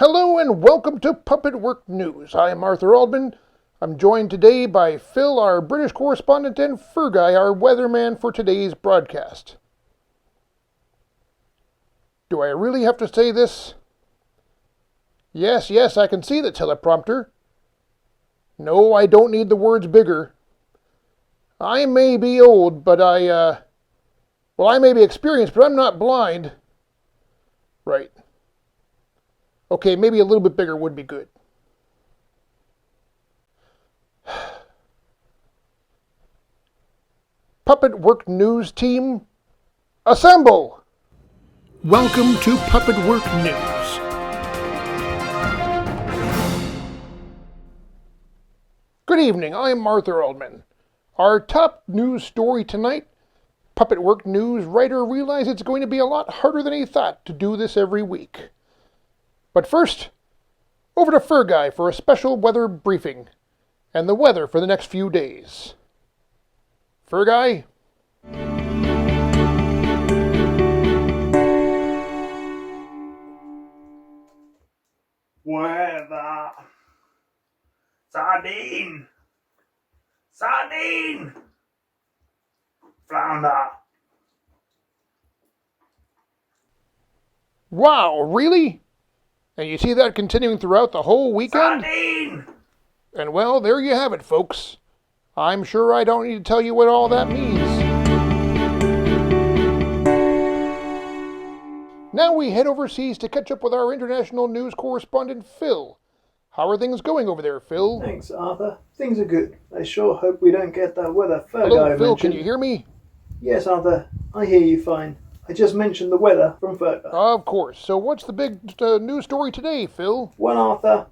Hello and welcome to PuppetWork News. I am Arthur Aldman. I'm joined today by Phil, our British correspondent, and Ferguy, our weatherman for today's broadcast. Do I really have to say this? Yes, I can see the teleprompter. No, I don't need the words bigger. I may be old, but I may be experienced, but I'm not blind. Right. Okay, maybe a little bit bigger would be good. PuppetWork News Team, assemble! Welcome to PuppetWork News. Good evening, I'm Arthur Aldman. Our top news story tonight, PuppetWork News writer realized it's going to be a lot harder than he thought to do this every week. But first, over to Ferguy for a special weather briefing and the weather for the next few days. Ferguy? Weather. Sardine. Sardine. Flounder. Wow, really? And you see that continuing throughout the whole weekend? Sardine. And well, there you have it, folks. I'm sure I don't need to tell you what all that means. Now we head overseas to catch up with our international news correspondent, Phil. How are things going over there, Phil? Thanks, Arthur. Things are good. I sure hope we don't get that weather Ferguy Hello, Phil, mentioned. can you hear me? Yes, Arthur. I hear you fine. I just mentioned the weather from Ferguy. Of course. So what's the big news story today, Phil? Well, Arthur,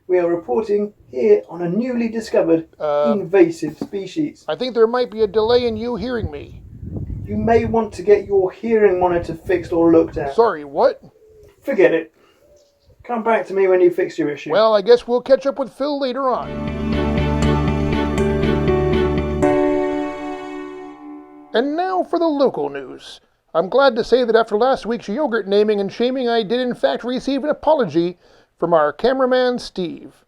we are reporting here on a newly discovered invasive species. I think there might be a delay in you hearing me. You may want to get your hearing monitor fixed or looked at. Sorry, what? Forget it. Come back to me when you fix your issue. Well, I guess we'll catch up with Phil later on. And now for the local news. I'm glad to say that after last week's yogurt naming and shaming, I did in fact receive an apology from our cameraman, Steve.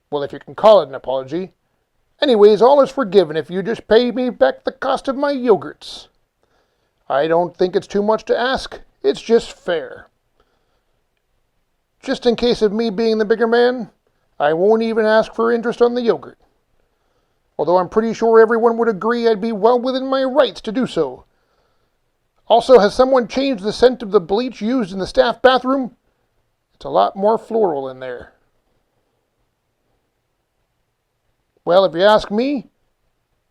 Well, if you can call it an apology. Anyways, all is forgiven if you just pay me back the cost of my yogurts. I don't think it's too much to ask. It's just fair. Just in case of me being the bigger man, I won't even ask for interest on the yogurt. Although I'm pretty sure everyone would agree I'd be well within my rights to do so. Also, has someone changed the scent of the bleach used in the staff bathroom? It's a lot more floral in there. Well, if you ask me,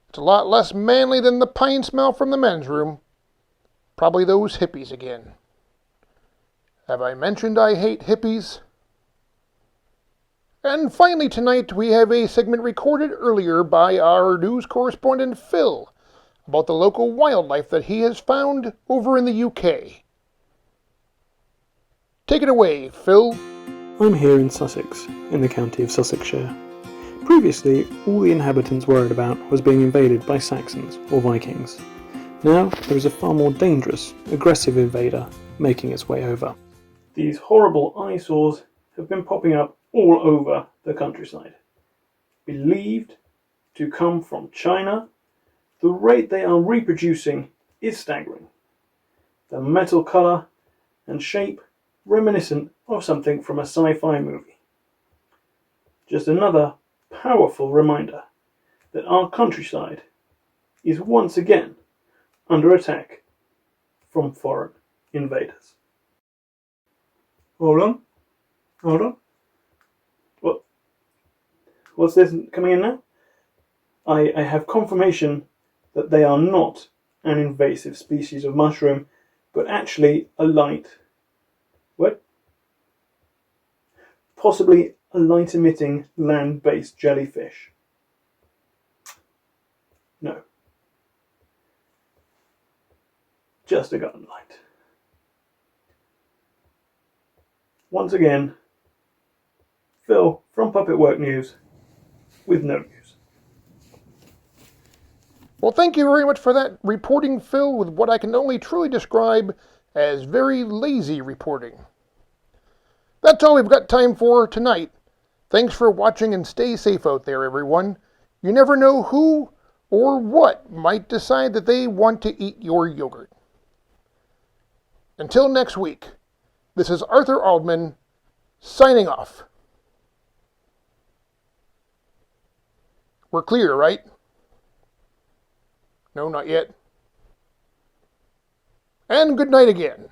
it's a lot less manly than the pine smell from the men's room. Probably those hippies again. Have I mentioned I hate hippies? And finally tonight we have a segment recorded earlier by our news correspondent Phil about the local wildlife that he has found over in the UK. Take it away, Phil. I'm here in Sussex, in the county of Sussexshire. Previously, all the inhabitants worried about was being invaded by Saxons or Vikings. Now, there is a far more dangerous, aggressive invader making its way over. These horrible eyesores have been popping up all over the countryside. Believed to come from China, the rate they are reproducing is staggering. The metal colour and shape reminiscent of something from a sci-fi movie. Just another powerful reminder that our countryside is once again under attack from foreign invaders. Hold on. What's this coming in now? I have confirmation that they are not an invasive species of mushroom, but actually a light. What? Possibly a light-emitting land-based jellyfish. No. Just a garden light. Once again, Phil from PuppetWork News with no news. Well, thank you very much for that reporting, Phil, with what I can only truly describe as very lazy reporting. That's all we've got time for tonight. Thanks for watching and stay safe out there, everyone. You never know who or what might decide that they want to eat your yogurt. Until next week, this is Arthur Aldman signing off. We're clear, right? No, not yet. And good night again.